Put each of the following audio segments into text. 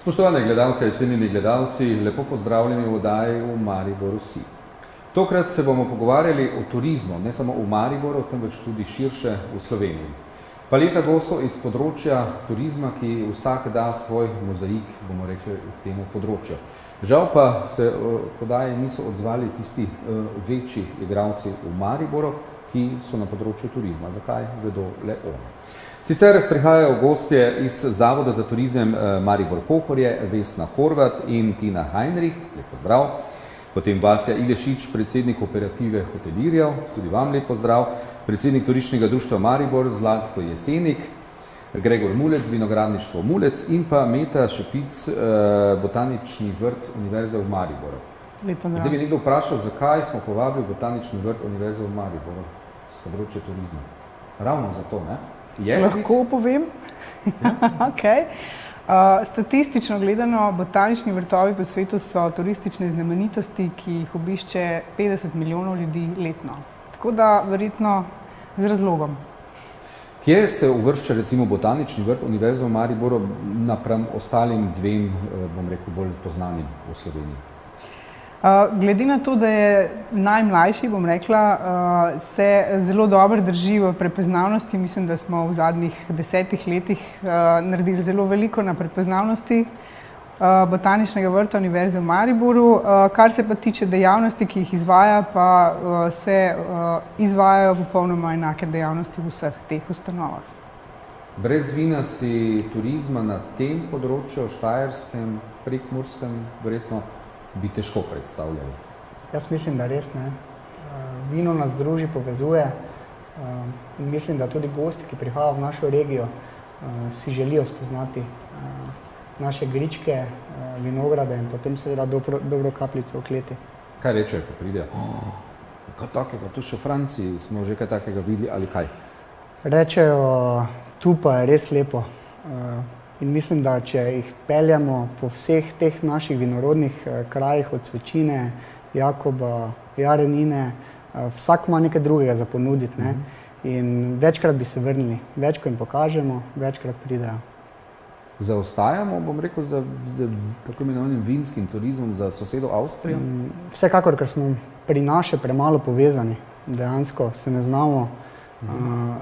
Spoštovane gledalke, cenjeni gledalci, lepo pozdravljeni v oddaji v Mariboru si. Tokrat se bomo pogovarjali o turizmu, ne samo v Mariboru, temveč tudi širše v Sloveniji. Paleta gostov iz področja turizma, ki vsak da svoj mozaik, bomo rekli, v temu področju. Žal pa se podaje niso odzvali tisti večji igralci v Mariboru, ki so na področju turizma. Zakaj? Vedo le oni. Sicer prihajajo gostje iz Zavoda za turizem Maribor Pohorje, Vesna Horvat in Tina Heinrich, lep pozdrav. Potem Vasja Ilešič, predsednik operative hotelirjev, tudi vam lep pozdrav. Predsednik turističnega društva Maribor, Zlatko Jesenik, Gregor Mulec, vinogradništvo Mulec in pa Meta Šepic, botanični vrt Univerze v Mariboru. Lep pozdrav. Zdaj bi nekdo vprašal, zakaj smo povabili botanični vrt Univerze v Mariboru z področja turizma. Ravno zato, ne? Lahko povem? Ja? Okay. Statistično gledano, botanični vrtovi po svetu so turistične znamenitosti, ki jih obišče 50 milijonov ljudi letno. Tako da verjetno z razlogom. Kje se uvršča recimo botanični vrt Univerze v Mariboru napram ostalim dvem, bom rekel, bolj poznanim v Sloveniji? Glede na to, da je najmlajši, bom rekla, se zelo dobro drži v prepoznavnosti. Mislim, da smo v zadnjih 10 letih naredili zelo veliko na prepoznavnosti botaničnega vrta Univerze v Mariboru. Kar se pa tiče dejavnosti, ki jih izvaja, pa se izvajajo popolnoma enake dejavnosti v vseh teh ustanovah. Brez vina si turizma na tem področju, štajerskem, prekmurskem, verjetno bi težko predstavljali. Jaz mislim, da res ne. Vino nas druži, povezuje. Mislim, da tudi gosti, ki prihajajo v našo regijo, si želijo spoznati naše gričke, vinograde in potem seveda dobro kapljico v kleti. Kaj rečejo, ko pridejo? Kaj takega, tu še v Franciji smo že kaj takega videli ali kaj? Rečejo, tu pa je res lepo. In mislim, da če jih peljamo po vseh teh naših vinorodnih krajih, od Cvečine, Jakoba, Jarenine, vsak ima nekaj drugega za ponuditi, ne? In večkrat bi se vrnili. Več, ko jim pokažemo, večkrat pridejo. Zaostajamo, bom rekel, za tako imenovanim vinskim turizmom za sosedo Avstrijo? Vsekakor, ker smo pri naše premalo povezani. Dejansko se ne znamo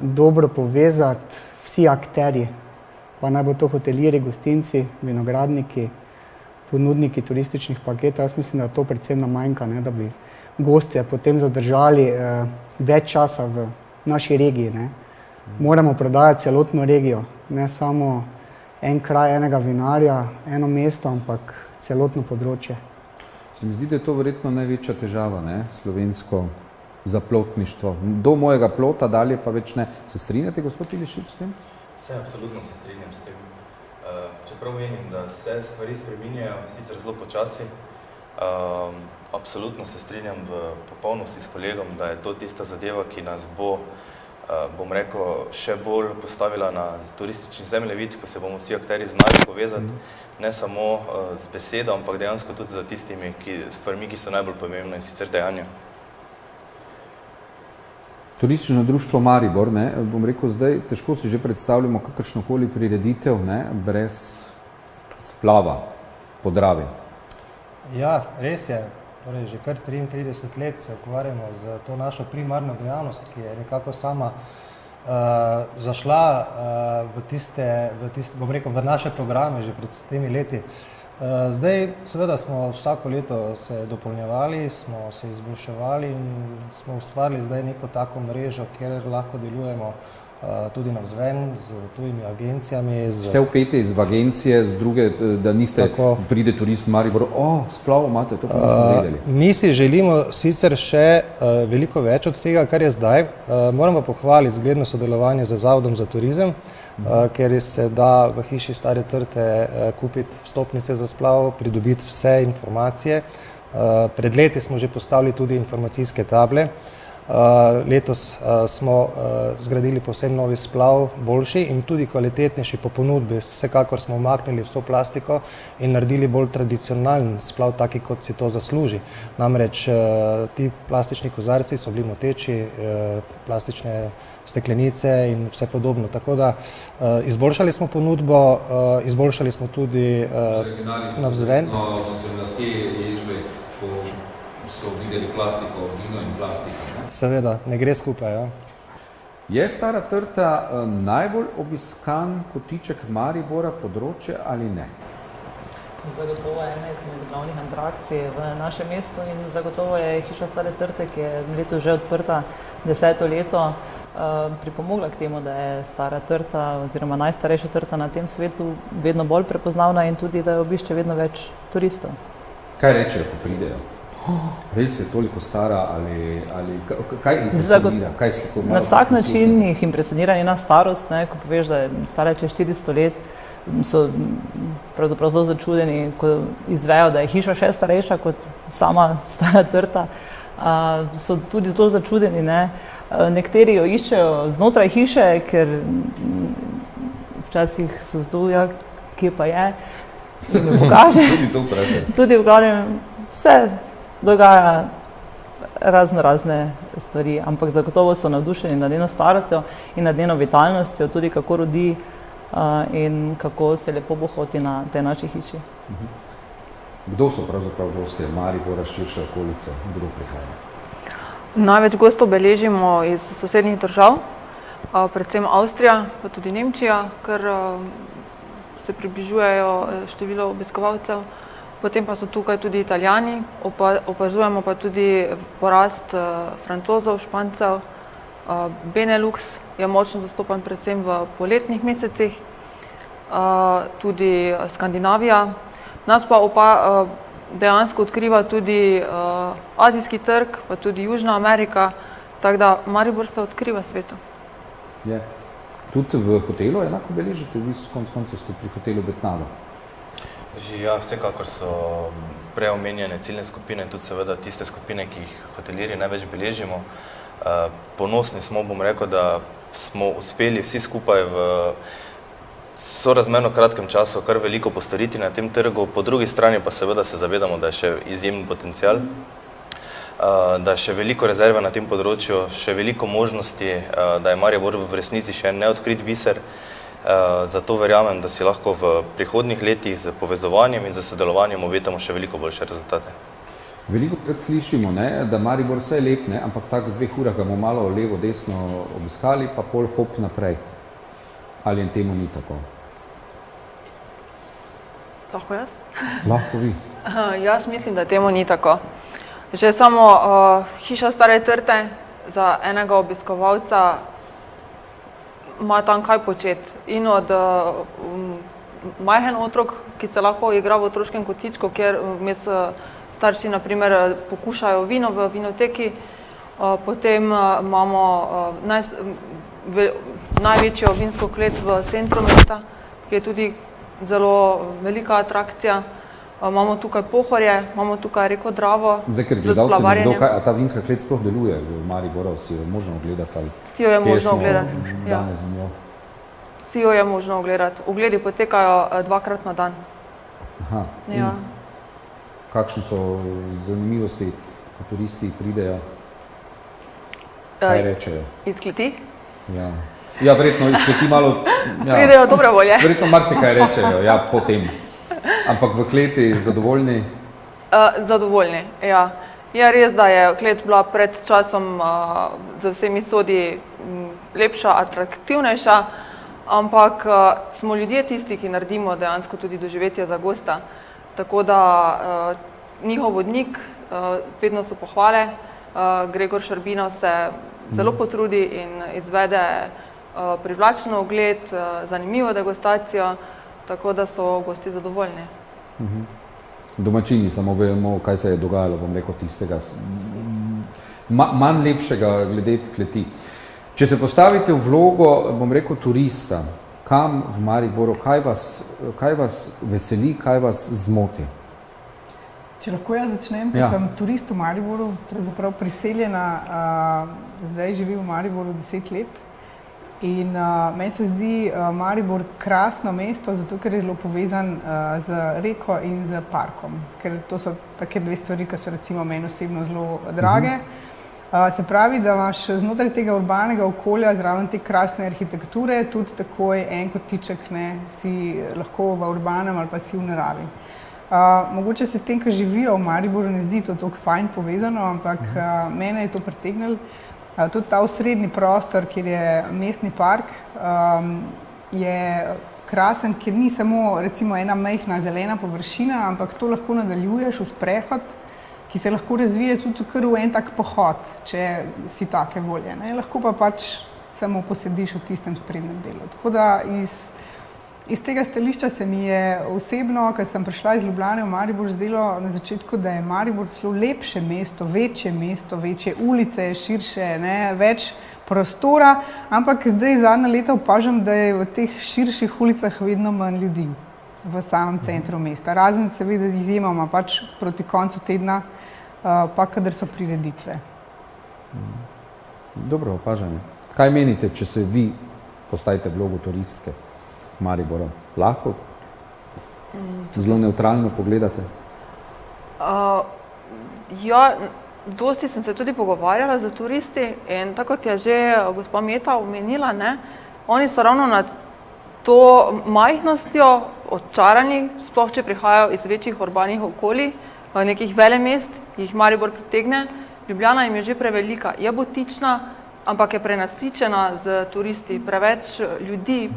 dobro povezati vsi akterji. Pa naj bo to hotelirji, gostinci, vinogradniki, ponudniki turističnih paketov. Jaz mislim, da to predvsem nam manjka, ne, da bi gostje potem zadržali več časa v naši regiji, ne. Moramo prodajati celotno regijo, ne samo en kraj, enega vinarja, eno mesto, ampak celotno področje. Se mi zdi, da je to verjetno največja težava, ne, slovensko zaplotništvo. Do mojega plota, dalje pa več ne. Se strinjate, gospod Ilešič, s tem? Vse, absolutno se strinjam s tem. Čeprav menim, da se stvari spreminjajo, sicer zelo počasi, absolutno se strinjam v popolnosti s kolegom, da je to tista zadeva, ki nas bo, bom rekel, še bolj postavila na turistični zemljevid, ko se bomo vsi akterji znali povezati, ne samo z besedo, ampak dejansko tudi z tistimi stvarmi, ki so najbolj pomembne, in sicer dejanja. Turistično društvo Maribor, ne, bom rekel zdaj, težko si že predstavljamo kakršnokoli prireditev, ne, brez splava po Dravi. Ja, res je. Torej, že kar 33 let se ukvarjamo z to našo primarno dejavnost, ki je nekako sama zašla bom rekel, v naše programe že pred temi leti. Zdaj, seveda smo vsako leto se dopolnjevali, smo se izboljševali in smo ustvarili zdaj neko tako mrežo, kjer lahko delujemo tudi navzven z tujimi agencijami. Ste vpeti v agencije, z druge, da niste pride turist v Mariboru, splav imate, to pa nismo vedeli. Mi si želimo sicer še veliko več od tega, kar je zdaj. Moram pa pohvaliti zgledno sodelovanje z Zavodom za turizem, ker se da v hiši Stare Trte kupiti vstopnice za splav, pridobiti vse informacije. Pred leti smo že postavili tudi informacijske table. Letos smo zgradili povsem novi splav, boljši in tudi kvalitetnejši po ponudbi. Vsekakor smo umaknili vso plastiko in naredili bolj tradicionalen splav, taki kot si to zasluži. Namreč ti plastični kozarci so bili moteči, plastične steklenice in vse podobno. Tako da izboljšali smo ponudbo, izboljšali smo tudi navzven. No, so se lasje ježili, ko so videli plastiko, vino in plastiko. Seveda, ne gre skupaj. Ja. Je Stara Trta najbolj obiskan kotiček Maribora področje ali ne? Zagotovo je ena izmed glavnih atrakcij v našem mestu in zagotovo je hiša Stare Trte, ki je letos že odprta 10. leto, pripomogla k temu, da je Stara Trta oziroma najstarejša trta na tem svetu vedno bolj prepoznavna in tudi, da jo obišče vedno več turistov. Kaj rečejo, ko pridejo? Res je toliko stara ali kaj impresionira? Na vsak način jih impresionira njena starost, ne, ko poveš, da je stara čez 400 let, so pravzaprav zelo začudeni, ko izvejo, da je hiša še starejša kot sama Stara Trta. So tudi zelo začudeni, ne. Nekateri jo iščejo znotraj hiše, ker včasih so zelo, ja, kje pa je, in jo pokaže. Tudi v glavnem vse dogaja razne stvari, ampak zagotovo so navdušeni nad njeno starostjo in nad njeno vitalnostjo, tudi kako rodi in kako se lepo bohoti na tej naši hiši. Kdo so pravzaprav gostje Maribora, širše okolice? Kdo prihaja? Največ gostov beležimo iz sosednjih držav, predvsem Avstrija, pa tudi Nemčija, ker se približujejo število obiskovalcev. Potem pa so tukaj tudi Italijani, opazujemo pa tudi porast Francozov, Špancev. Benelux je močno zastopan predvsem v poletnih mesecih, tudi Skandinavija. Nas pa dejansko odkriva tudi azijski trg, pa tudi Južna Amerika, tako da Maribor se odkriva svetu. Je. Tudi v hotelu enako beležite, vi konec koncev ste pri hotelu Betnado. Ja, vsekakor so preomenjene ciljne skupine, tudi seveda tiste skupine, ki jih hotelirji največ beležimo. Ponosni smo, bom rekel, da smo uspeli vsi skupaj v sorazmerno kratkem času kar veliko postoriti na tem trgu, po drugi strani pa seveda se zavedamo, da je še izjemen potencial, da je še veliko rezerve na tem področju, še veliko možnosti, da je Maribor v resnici še neodkrit biser. Zato verjamem, da si lahko v prihodnjih letih z povezovanjem in z sodelovanjem obetamo še veliko boljše rezultate. Veliko krat slišimo, ne, da Maribor vse je lep, ne, ampak tak 2 urah ga bomo malo levo, desno obiskali, pa pol hop naprej. Ali temu ni tako? Lahko jaz? Lahko vi. Jaz mislim, da temu ni tako. Že samo hiša Stare Trte za enega obiskovalca ima tam kaj početi. In od majhen otrok, ki se lahko igra v otroškem kotičku, kjer vmes starši na primer pokušajo vino v vinoteki, potem imamo največjo vinsko klet v centru mesta, ki je tudi zelo velika atrakcija. Imamo tukaj Pohorje, imamo tukaj reko Dravo. Zdaj, ker gledalci nekdo, a ta vinska klet sploh deluje v Mariboru, si jo možno ogledati ali si jo je možno ogledati. Danes z njo? Si jo je možno ogledati. Ogledi potekajo 2-krat na dan. Aha. Ja. Kakšne so zanimivosti, ko turisti pridejo? Kaj rečejo? Iz kleti? Ja, verjetno iz kleti malo... Ja, pridejo dobre volje. Verjetno marsikaj rečejo, ja, potem. Ampak v kleti zadovoljni? Zadovoljni, ja. Je res, da je klet bila pred časom z vsemi sodi lepša, atraktivnejša, ampak smo ljudje tisti, ki naredimo dejansko tudi doživetje za gosta. Tako da njihov vodnik, vedno so pohvale, Gregor Šarbino se zelo potrudi in izvede privlačen ogled, zanimivo degustacijo, tako da so gosti zadovoljni. Domačini samo vemo, kaj se je dogajalo, bom rekel, tistega manj lepšega glede kleti. Če se postavite v vlogo, bom rekel, turista, kam v Mariboru, kaj vas veseli, kaj vas zmoti? Če lahko jaz začnem, ker sem turist v Mariboru, pravzaprav priseljena, zdaj živim v Mariboru 10 let. In meni se zdi Maribor krasno mesto, zato ker je zelo povezan z reko in z parkom. Ker to so take dve stvari, ki so recimo meni osebno zelo drage. Se pravi, da imaš znotraj tega urbanega okolja, zraven te krasne arhitekture, tudi takoj en kotiček, si lahko v urbanem ali pa si v naravi. Mogoče se tem, ki živijo v Mariboru, ne zdi to tako fajn povezano, ampak mene je to pritegnilo. Tudi ta osrednji prostor, kjer je mestni park, je krasen, ker ni samo recimo ena majhna zelena površina, ampak to lahko nadaljuješ v sprehod, ki se lahko razvije tudi kar v en tak pohod, če si take volje. Lahko pa pač samo posediš v tistem sprednjem delu. Tako da iz tega stališča se mi je osebno, ko sem prišla iz Ljubljane v Maribor, zdelo na začetku, da je Maribor celo lepše mesto, večje ulice, širše, več prostora, ampak zdaj zadnja leta opažam, da je v teh širših ulicah vedno manj ljudi v samem centru mesta. Razen seveda izjemoma pač proti koncu tedna, pa kadar so prireditve. Dobro opažanje. Kaj menite, če se vi postavite vlogo turistke Mariboru? Lahko? Zelo neutralno pogledate? Ja, dosti sem se tudi pogovarjala z turisti in tako kot je že gospa Meta omenila, oni so ravno nad to majhnostjo očarani, sploh če prihajajo iz večjih urbanih okolij, nekih velemest, jih Maribor pritegne. Ljubljana jim je že prevelika, je butična, ampak je prenasičena z turisti, preveč ljudi,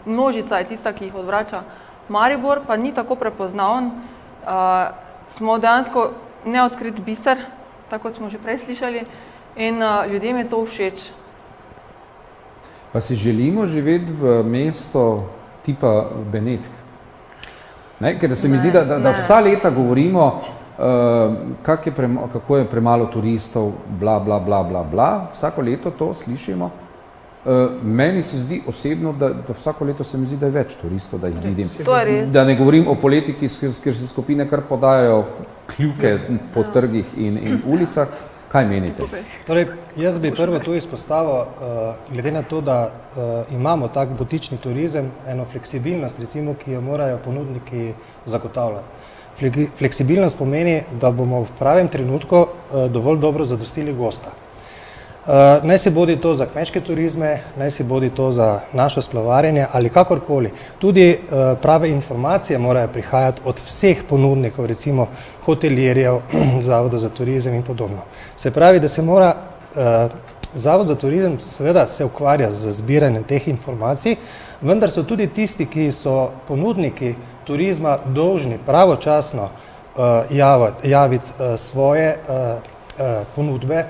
množica je tista, ki jih odvrača. Maribor pa ni tako prepoznaven, smo dejansko neodkrit biser, tako kot smo že prej slišali, in ljudem je to všeč. Pa si želimo živeti v mesto tipa Benetk? Ker se mi zdi, da vsa leta govorimo, kako je premalo turistov, bla, bla, bla, bla, bla. Vsako leto to slišimo. Meni se zdi osebno, da vsako leto se mi zdi, da je več turistov, da jih vidim. To je res. Da ne govorim o politiki, ker se skupine kar podajajo kljuke po trgih in ulicah. Kaj menite? Torej, jaz bi prvo tu izpostavil, glede na to, da imamo tak butični turizem, eno fleksibilnost, recimo, ki jo morajo ponudniki zagotavljati. Fleksibilnost pomeni, da bomo v pravem trenutku dovolj dobro zadostili gosta. Naj si bodi to za kmečke turizme, naj si bodi to za naše splavarjenje ali kakorkoli. Tudi prave informacije morajo prihajati od vseh ponudnikov, recimo hotelirjev, Zavoda za turizem in podobno. Se pravi, da se mora Zavod za turizem seveda se ukvarja z zbiranjem teh informacij, vendar so tudi tisti, ki so ponudniki turizma dolžni pravočasno javiti svoje ponudbe,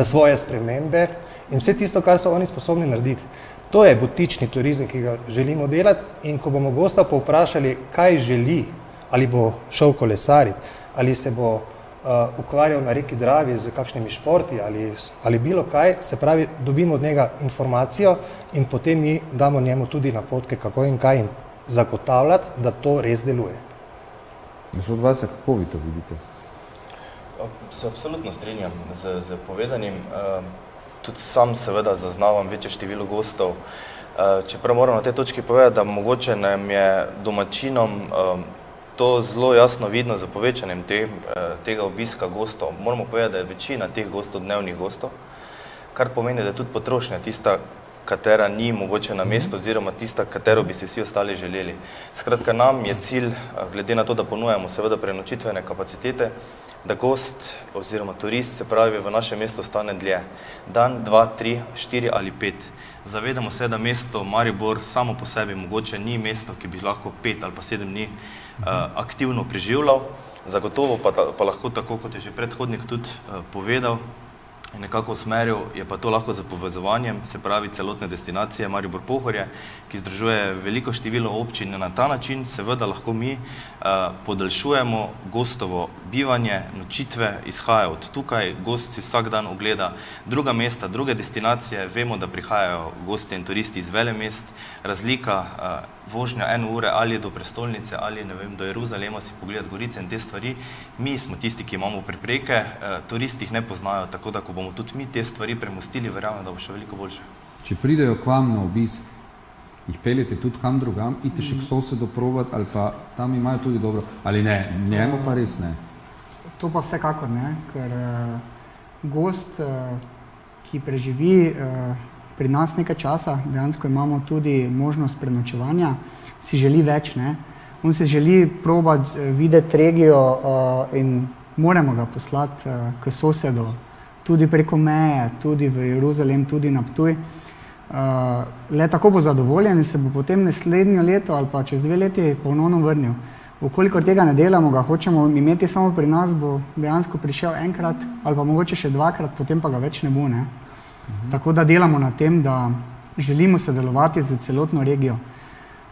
svoje spremembe in vse tisto, kar so oni sposobni narediti. To je butični turizem, ki ga želimo delati, in ko bomo gosta povprašali, kaj želi, ali bo šel kolesariti, ali se bo ukvarjal na reki Dravi z kakšnimi športi ali bilo kaj, se pravi, dobimo od njega informacijo in potem mi damo njemu tudi napotke, kako in kaj in zagotavljati, da to res deluje. Gospod Vasek, kako vi to vidite? Se absolutno strinjam z povedanim. Tudi sam seveda zaznavam večje število gostov. Čeprav moram na tej točki povedati, da mogoče nam je domačinom to zelo jasno vidno za povečanjem tega obiska gostov. Moramo povedati, da je večina teh gostov dnevnih gostov, kar pomeni, da je tudi potrošnja tista, katera ni mogoče na mestu oziroma tista, katero bi se vsi ostali želeli. Skratka, nam je cilj, glede na to, da ponujamo seveda prenočitvene kapacitete, da gost oziroma turist, se pravi, v našem mestu ostane dlje. Dan, 2, 3, 4 ali 5. Zavedamo se, da mesto Maribor samo po sebi mogoče ni mesto, ki bi lahko 5 ali pa 7 dni aktivno preživljal. Zagotovo pa lahko, tako kot je že predhodnik tudi povedal, nekako usmeril, je pa to lahko za povezovanjem, se pravi celotne destinacije Maribor-Pohorje, ki združuje veliko število občin. Na ta način seveda lahko mi podaljšujemo gostovo bivanje, nočitve, izhaja od tukaj, gost si vsak dan ogleda druga mesta, druge destinacije, vemo, da prihajajo gosti in turisti iz velemest, razlika vožnja 1 ure ali do prestolnice ali ne vem, do Jeruzalema si pogledati Gorice in te stvari. Mi smo tisti, ki imamo prepreke, turisti jih ne poznajo, tako da ko bomo tudi mi te stvari premostili, verjamem, da bo še veliko boljše. Če pridejo k vam na obisk, jih peljete tudi kam drugam, idete še k sosedu provat ali pa tam imajo tudi dobro, ali ne, njemu pa res ne? To pa vsekakor ne, ker gost, ki preživi pri nas nekaj časa, dejansko imamo tudi možnost prenočevanja, si želi več, ne. On se želi probati videti regijo in moramo ga poslati k sosedu, tudi preko meje, tudi v Jeruzalem, tudi na Ptuj. Le tako bo zadovoljen in se bo potem naslednje leto ali pa čez 2 leti ponovno vrnil. Ukolikor tega ne delamo, ga hočemo imeti samo pri nas, bo dejansko prišel enkrat ali pa mogoče še 2-krat, potem pa ga več ne bo, ne. Tako da delamo na tem, da želimo sodelovati z celotno regijo.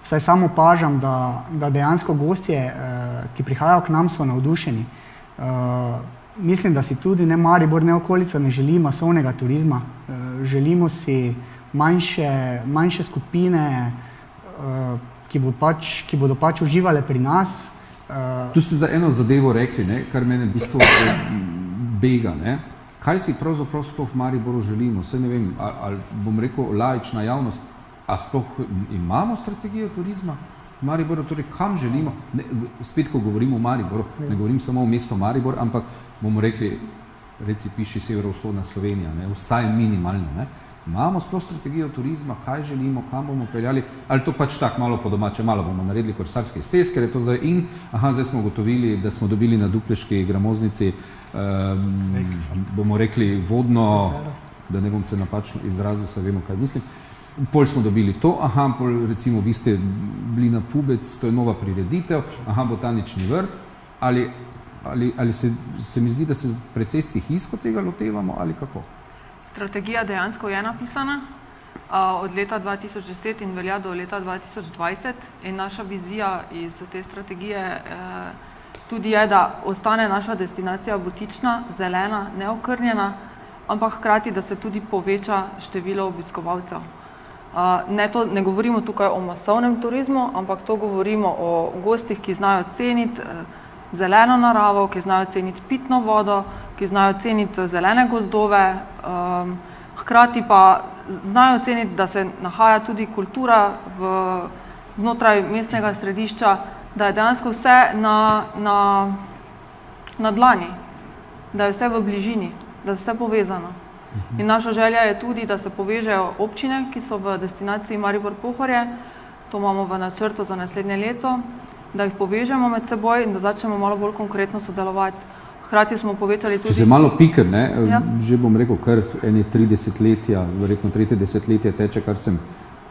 Vsaj samo opažam, da dejansko gostje, ki prihajajo k nam, so navdušeni. Mislim, da si tudi ne Maribor, ne okolica ne želi masovnega turizma. Želimo si manjše skupine, ki bodo pač uživale pri nas. Tu ste za eno zadevo rekli, ne, kar mene v bistvu bega, ne. Kaj si pravzaprav sploh v Mariboru želimo? Saj ne vem, ali bom rekel laična javnost, a sploh imamo strategijo turizma v Mariboru, torej kam želimo? Ne, spet, ko govorimo o Mariboru, ne govorim samo o mestu Maribor, ampak bomo rekli, reci piši severovzhodna Slovenija, ne, vsaj minimalno, ne. Imamo sploh strategijo turizma, kaj želimo, kam bomo peljali, ali to pač tako malo po domače, malo bomo naredili korsarske stez, ker je to zdaj in, zdaj smo ugotovili, da smo dobili na Dupleški gramoznici, bomo rekli vodno, da ne bom se napačno izrazil, saj vemo, kaj mislim. Pol smo dobili to, pol recimo vi ste bili na Pubec, to je nova prireditev, botanični vrt, ali se mi zdi, da se precej stihijsko tega lotevamo, ali kako? Strategija dejansko je napisana od leta 2010 in velja do leta 2020 in naša vizija iz te strategije tudi je, da ostane naša destinacija butična, zelena, neokrnjena, ampak hkrati, da se tudi poveča število obiskovalcev. Ne govorimo tukaj o masovnem turizmu, ampak to govorimo o gostih, ki znajo ceniti zeleno naravo, ki znajo ceniti pitno vodo, ki znajo ceniti zelene gozdove, hkrati pa znajo ceniti, da se nahaja tudi kultura znotraj mestnega središča, da je dejansko vse na dlani, da je vse v bližini, da je vse povezano. In naša želja je tudi, da se povežejo občine, ki so v destinaciji Maribor-Pohorje, to imamo v načrtu za naslednje leto, da jih povežemo med seboj in da začnemo malo bolj konkretno sodelovati. Hkrati smo povečali tudi... Če se malo pikr, ne, že bom rekel, kar ene 30 letja, verjetno 30 letje teče, kar sem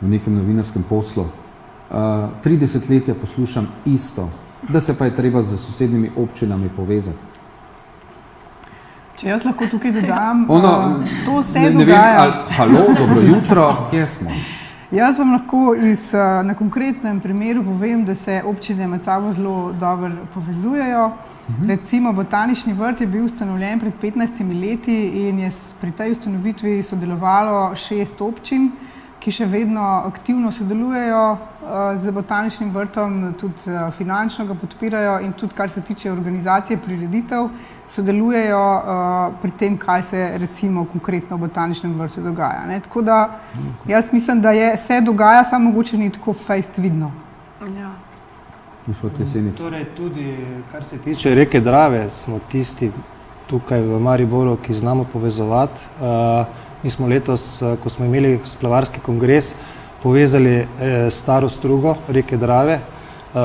v nekem novinarskem poslu. 30 letja poslušam isto, da se pa je treba z sosednjimi občinami povezati. Če jaz lahko tukaj dodam, to se dogaja. Halo, dobro jutro, kje smo? Jaz vam lahko na konkretnem primeru povem, da se občine med sabo zelo dobro povezujejo. Recimo Botanični vrt je bil ustanovljen pred 15 leti in je pri tej ustanovitvi sodelovalo 6 občin, ki še vedno aktivno sodelujejo z Botaničnim vrtom, tudi finančno ga podpirajo in tudi kar se tiče organizacije prireditev, sodelujejo pri tem, kaj se recimo konkretno v Botaničnem vrtu dogaja. Ne? Tako da jaz mislim, da se dogaja, samo mogoče ni tako fejst vidno. Ja. Torej tudi, kar se tiče reke Drave, smo tisti tukaj v Mariboru, ki znamo povezovati. Mi smo letos, ko smo imeli splavarski kongres, povezali staro strugo reke Drave,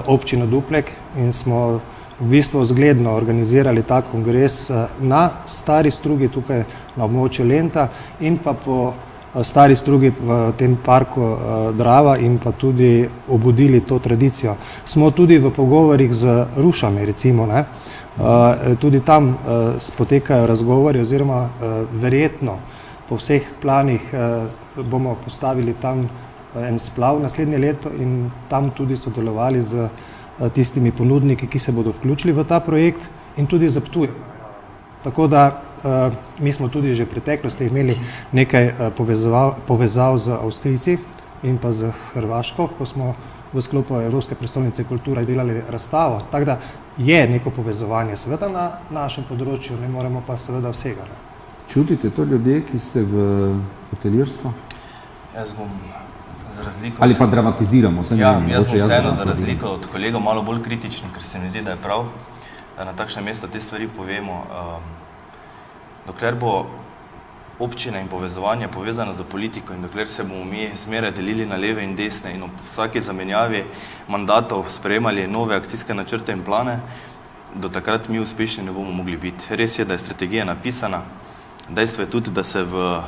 občino Duplek in smo v bistvu zgledno organizirali ta kongres na stari strugi tukaj na območju Lenta in pa po stari strugi v tem parku Drava in pa tudi obudili to tradicijo. Smo tudi v pogovorih z Rušami, recimo, ne. Tudi tam potekajo razgovori oziroma verjetno po vseh planih bomo postavili tam en splav naslednje leto in tam tudi sodelovali z tistimi ponudniki, ki se bodo vključili v ta projekt in tudi za Ptuj. Tako da mi smo tudi že v preteklosti imeli nekaj povezav z Avstrijci in pa z Hrvaško, ko smo v sklopu Evropske prestolnice kulture delali razstavo, tako da je neko povezovanje seveda na našem področju, ne moremo pa seveda vsega. Ne. Čutite to ljudje, ki ste v hotelirstvu? Jaz bom za razliko... Ali pa dramatiziramo? Jaz bom vseeno za razliko od kolegov malo bolj kritičen, ker se mi zdi, da je prav, da na takšne mesta te stvari povemo. Dokler bo občina in povezovanje povezano za politiko in dokler se bomo mi zmeraj delili na leve in desne in ob vsaki zamenjavi mandatov sprejemali nove akcijske načrte in plane, do takrat mi uspešni ne bomo mogli biti. Res je, da je strategija napisana. Dejstvo je tudi, da se v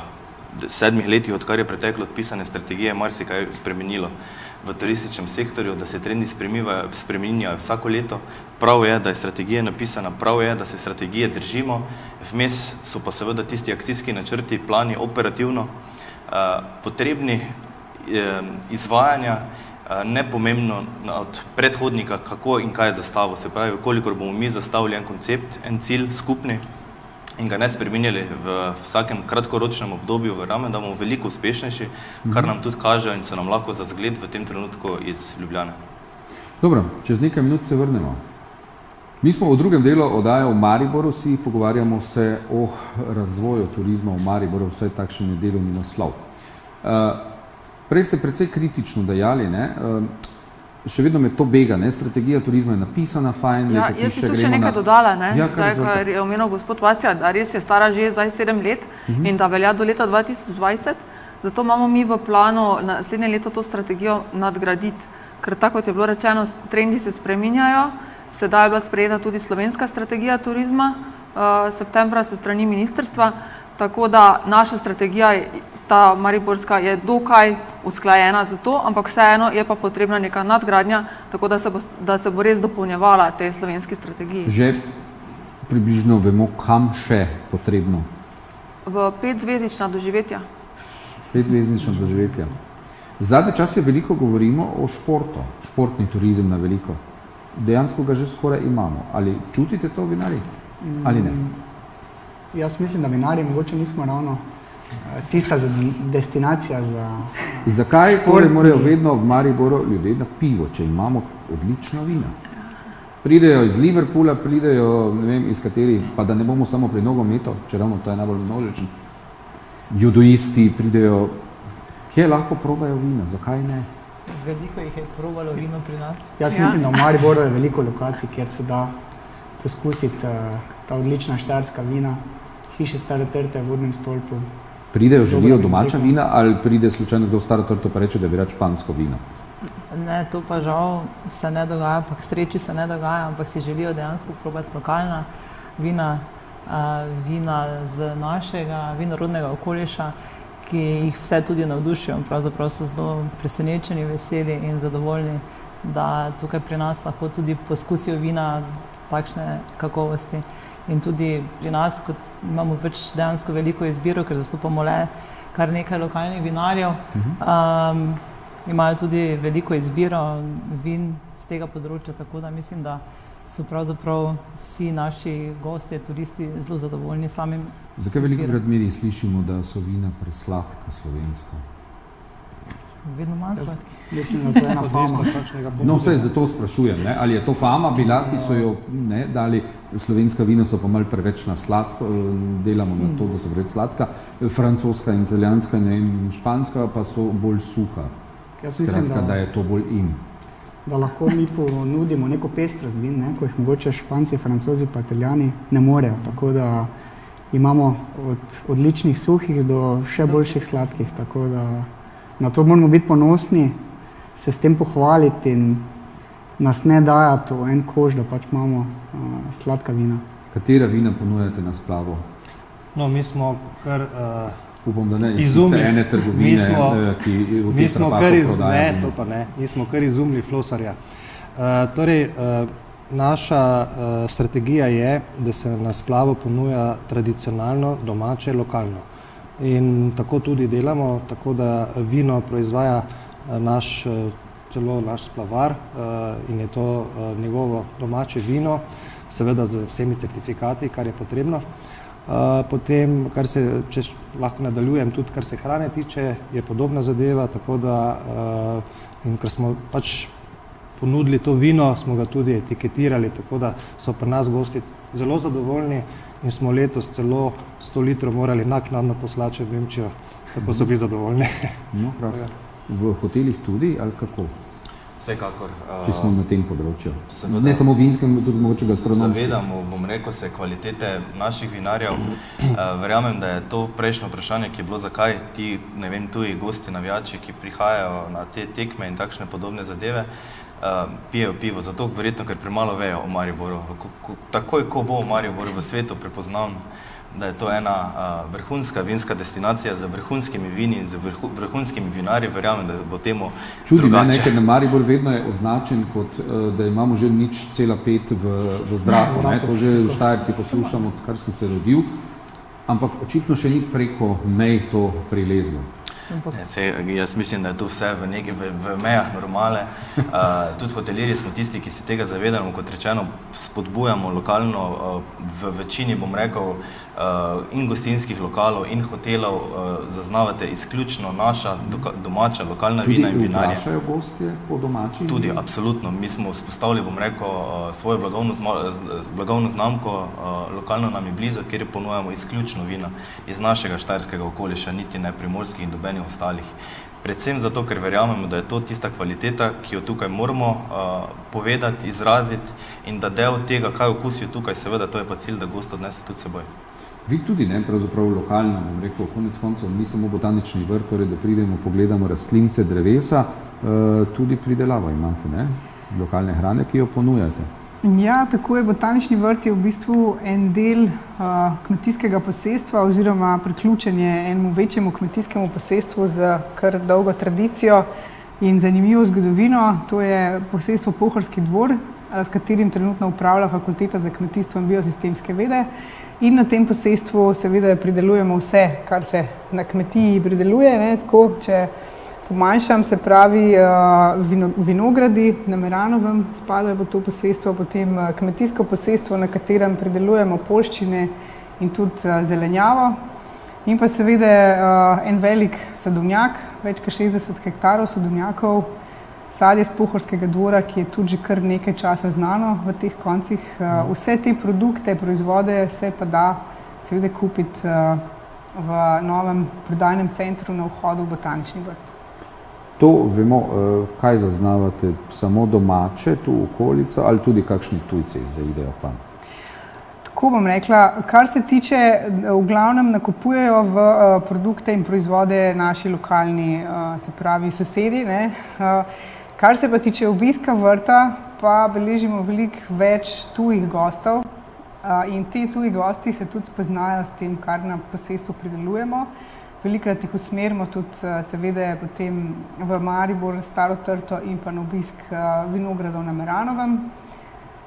7 letih, odkar je preteklo od pisane strategije, marsikaj spremenilo v turističnem sektorju, da se trendi spreminjajo vsako leto. Prav je, da je strategija napisana, prav je, da se strategije držimo. Vmes so pa seveda tisti akcijski načrti, plani operativno potrebni izvajanja, nepomembno od predhodnika, kako in kaj je zastavil. Se pravi, kolikor bomo mi zastavili en koncept, en cilj skupni, in ga ne spreminjali v vsakem kratkoročnem obdobju, verjamem, da bomo veliko uspešnejši, kar nam tudi kažejo in so nam lahko za zgled v tem trenutku iz Ljubljane. Dobro, čez nekaj minut se vrnemo. Mi smo v drugem delu oddaje v Mariboru, si pogovarjamo se o razvoju turizma v Mariboru, vsaj takšen je delovni naslov. Prej ste precej kritično dejali, ne? Še vedno me to bega, ne? Strategija turizma je napisana, fajn, lepo piše, jaz bi tu še nekaj dodala, ne? Ja, kar je omenil gospod Vasja, da res je stara že zdaj 7 let in da velja do leta 2020, zato imamo mi v planu naslednje leto to strategijo nadgraditi, ker tako kot je bilo rečeno, trendi se spreminjajo, sedaj je bila sprejeta tudi slovenska strategija turizma, septembra se strani ministrstva, tako da naša strategija, ta mariborska, je dokaj usklajena za to, ampak vseeno je pa potrebna neka nadgradnja, tako da se bo res dopolnjevala tej slovenski strategiji. Že približno vemo, kam še potrebno? V 5-zvezdična doživetja. 5-zvezdična doživetja. Zadnje čase veliko govorimo o športu, športni turizem na veliko. Dejansko ga že skoraj imamo. Ali čutite to vinarji? Ali ne? Jaz mislim, da vinarji mogoče nismo ravno tista destinacija za... Zakaj torej morajo vedno v Mariboru ljudje na pivo, če imamo odlična vina? Pridejo iz Liverpoola, pridejo, ne vem, iz kateri, pa da ne bomo samo pri nogometu, če ravno to je najbolj množičen, judoisti pridejo, kje lahko probajo vina, zakaj ne? Veliko jih je probalo vino pri nas. Jaz mislim, da v Mariboru je veliko lokacij, kjer se da poskusiti ta odlična štajerska vina, hiše Stare Trte, Vodnem stolpu. Pridejo, želijo domača vina ali pride slučajno kdo v Staro Trto pa reče, da bi rad špansko vino? Ne, to pa žal se ne dogaja, pa k sreči se ne dogaja, ampak si želijo dejansko probati lokalna vina, vina z našega vinorodnega okoliša, ki jih vse tudi navdušijo. Pravzaprav so zelo presenečeni, veseli in zadovoljni, da tukaj pri nas lahko tudi poskusijo vina takšne kakovosti. In tudi pri nas, kot imamo več dejansko veliko izbiro, ker zastopamo le kar nekaj lokalnih vinarjev, imajo tudi veliko izbiro vin z tega področja, tako da mislim, da so pravzaprav vsi naši gostje, turisti zelo zadovoljni samim izbirom. Zakaj velikokrat mi slišimo, da so vina presladka slovenska? Vedno manj sladki. Mislim, da to je ena fama. No, vse zato sprašujem, ne? Ali je to fama bila, ki so jo dali, slovenska vina so pa malo preveč na sladko, delamo na to, da so preveč sladka, francoska in italijanska in španska pa so bolj suha. Skratka, da je to bolj in. Da lahko mi ponudimo neko pestrost vin, ko jih mogoče Španci, Francozi pa Italijani ne morejo, tako da imamo od odličnih suhih do še boljših sladkih, tako da na to moramo biti ponosni, se s tem pohvaliti in nas ne dajati v en koš, da pač imamo sladka vina. Katera vina ponujate na splavo? No, mi smo kar upam, da ne iz ene trgovine, ki v tej trapaku prodaja. Mi smo kar izumili flosarja. Torej, naša strategija je, da se na splavo ponuja tradicionalno, domače, lokalno. In tako tudi delamo, tako da vino proizvaja celo naš splavar in je to njegovo domače vino, seveda z vsemi certifikati, kar je potrebno. Potem, če lahko nadaljujem, tudi kar se hrane tiče, je podobna zadeva, tako da In ker smo pač ponudili to vino, smo ga tudi etiketirali, tako da so pri nas gosti zelo zadovoljni in smo letos celo 100 litrov morali naknadno poslati v Nemčijo, tako so bili zadovoljni. No, v hotelih tudi ali kako? Vsekakor. Če smo na tem področju. Seveda, ne samo vinskem, tudi mogoče gastronomskem. Zavedamo, bom rekel, se kvalitete naših vinarjev. Verjamem, da je to prejšnje vprašanje, ki je bilo, zakaj ti, ne vem, tuji gosti, navijači, ki prihajajo na te tekme in takšne podobne zadeve, pijejo pivo. Zato verjetno, ker premalo vejo o Mariboru. Takoj, ko bo Maribor v svetu prepoznal, da je to ena vrhunska vinska destinacija z vrhunskimi vini in z vrhunskimi vinarji, verjamem, da bo temu čudi drugače. Čudi me, ker Maribor vedno je označen kot, da imamo že 0,5 v zraku. To že v Štajerci poslušamo, kar sem se rodil, ampak očitno še ni preko mej to prilezlo. Jaz mislim, da je to vse v mejah normale. Tudi hotelirji smo tisti, ki se tega zavedamo, kot rečeno, spodbujamo lokalno, v večini, bom rekel, in gostinskih lokalov in hotelov zaznavate izključno naša domača lokalna vina in vinarje. Tudi vprašajo gostje po domači? Tudi, absolutno. Mi smo vzpostavili, bom rekel, svojo blagovno znamko, lokalno nam je blizu, kjer ponujamo izključno vina iz našega štajerskega okoliša, niti ne primorskih in dobenih ostalih. Predvsem zato, ker verjamemo, da je to tista kvaliteta, ki jo tukaj moramo povedati, izraziti in da del tega, kaj okusijo tukaj, seveda to je pa cilj, da gost odnese tudi seboj. Vi tudi, ne, pravzaprav lokalno, bom rekel, konec koncev, ni samo botanični vrt, torej da pridemo, pogledamo rastlince, drevesa, tudi pridelavo imate, ne, lokalne hrane, ki jo ponujate. Ja, tako je. Botanični vrt je v bistvu en del kmetijskega posestva oziroma priključenje enemu večjemu kmetijskemu posestvu z kar dolgo tradicijo in zanimivo zgodovino. To je posestvo Pohorski dvor, s katerim trenutno upravlja Fakulteta za kmetijstvo in biosistemske vede. In na tem posestvu seveda pridelujemo vse, kar se na kmetiji prideluje, ne, tako, če pomanjšam, se pravi vinogradi na Meranovem spadajo v to posestvo, potem kmetijsko posestvo, na katerem pridelujemo poljščine in tudi zelenjavo. In pa seveda en velik sadovnjak, več kot 60 hektarov sadovnjakov, sadje z Pohorskega dvora, ki je tudi že kar nekaj časa znano v teh koncih. Vse te produkte, proizvode se pa da seveda kupiti v novem prodajnem centru na vhodu v botanični vrt. To vemo, kaj zaznavate, samo domače, tu okolico ali tudi kakšni tujci zaidejo pa? Tako bom rekla, kar se tiče, v glavnem nakupujejo v produkte in proizvode naši lokalni, se pravi sosedi, ne. Kar se pa tiče obiska vrta, pa beležimo veliko več tujih gostov in ti tuji gosti se tudi spoznajo s tem, kar na posestvu pridelujemo. Velikokrat jih usmerimo tudi seveda potem v Maribor, Staro Trto in pa na obisk vinogradov na Meranovem.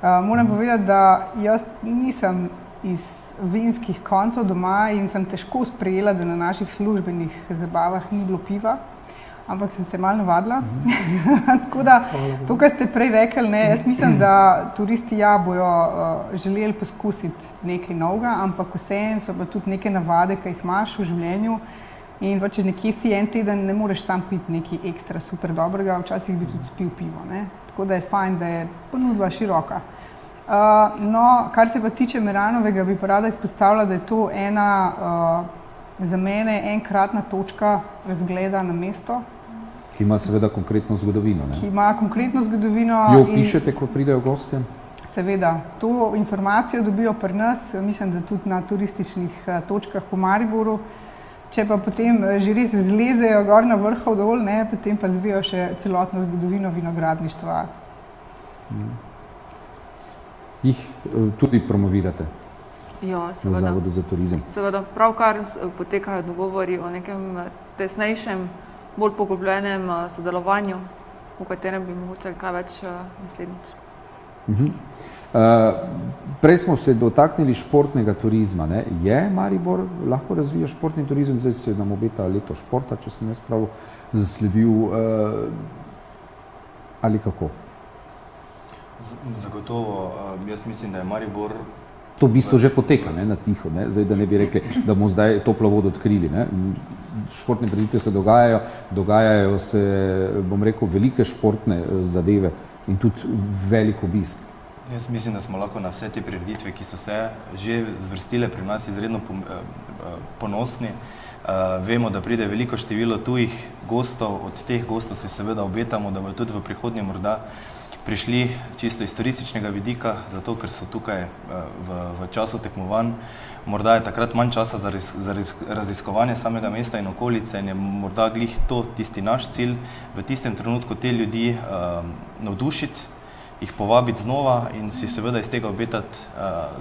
Moram povedati, da jaz nisem iz vinskih koncev doma in sem težko sprejela, da na naših službenih zabavah ni bilo piva, ampak sem se malo navadila. Tako da, to, kar ste prej rekli, ne, jaz mislim, da turisti bojo želeli poskusiti nekaj novega, ampak vseeno so pa tudi neke navade, ki jih imaš v življenju. In pa če nekje si en teden, ne moreš sam piti nekaj ekstra super dobrega, včasih bi tudi spil pivo, ne. Tako da je fajn, da je ponudba široka. No, kar se pa tiče Meranovega, bi pa rada izpostavila, da je to ena za mene enkratna točka razgleda na mesto. Ki ima seveda konkretno zgodovino, ne? Ki ima konkretno zgodovino. Jo pišete, ko pridejo gostje? Seveda. To informacijo dobijo pri nas, mislim, da tudi na turističnih točkah po Mariboru. Če pa potem že res zlezejo gor na vrhov dol, ne, potem pa zvejo še celotno zgodovino vinogradništva. Jih tudi promovirate? Ja, v seveda. Zavodu za turizem. Seveda, pravkar potekajo dogovori o nekem tesnejšem, bolj poglobljenem sodelovanju, v katerem bi mogoče kaj več naslednjič. Prej smo se dotaknili športnega turizma, ne? Je Maribor lahko razvija športni turizem? Zdaj se nam obeta leto športa, če sem jaz prav zasledil, ali kako? Zagotovo, jaz mislim, da je Maribor To v bistvu že poteka, ne, na tiho, ne, zdaj, da ne bi rekli, da bomo zdaj toplo vodo odkrili, ne. Športne prireditve se dogajajo se, bom rekel, velike športne zadeve in tudi velik obisk. Jaz mislim, da smo lahko na vse te prireditve, ki so se že zvrstile pri nas, izredno ponosni. Vemo, da pride veliko število tujih gostov, od teh gostov se seveda obetamo, da bodo tudi v prihodnje morda prišli čisto iz turističnega vidika, zato ker so tukaj v času tekmovanj. Morda je takrat manj časa za raziskovanje samega mesta in okolice in je morda glih to tisti naš cilj, v tistem trenutku te ljudi navdušiti, jih povabiti znova in si seveda iz tega obetati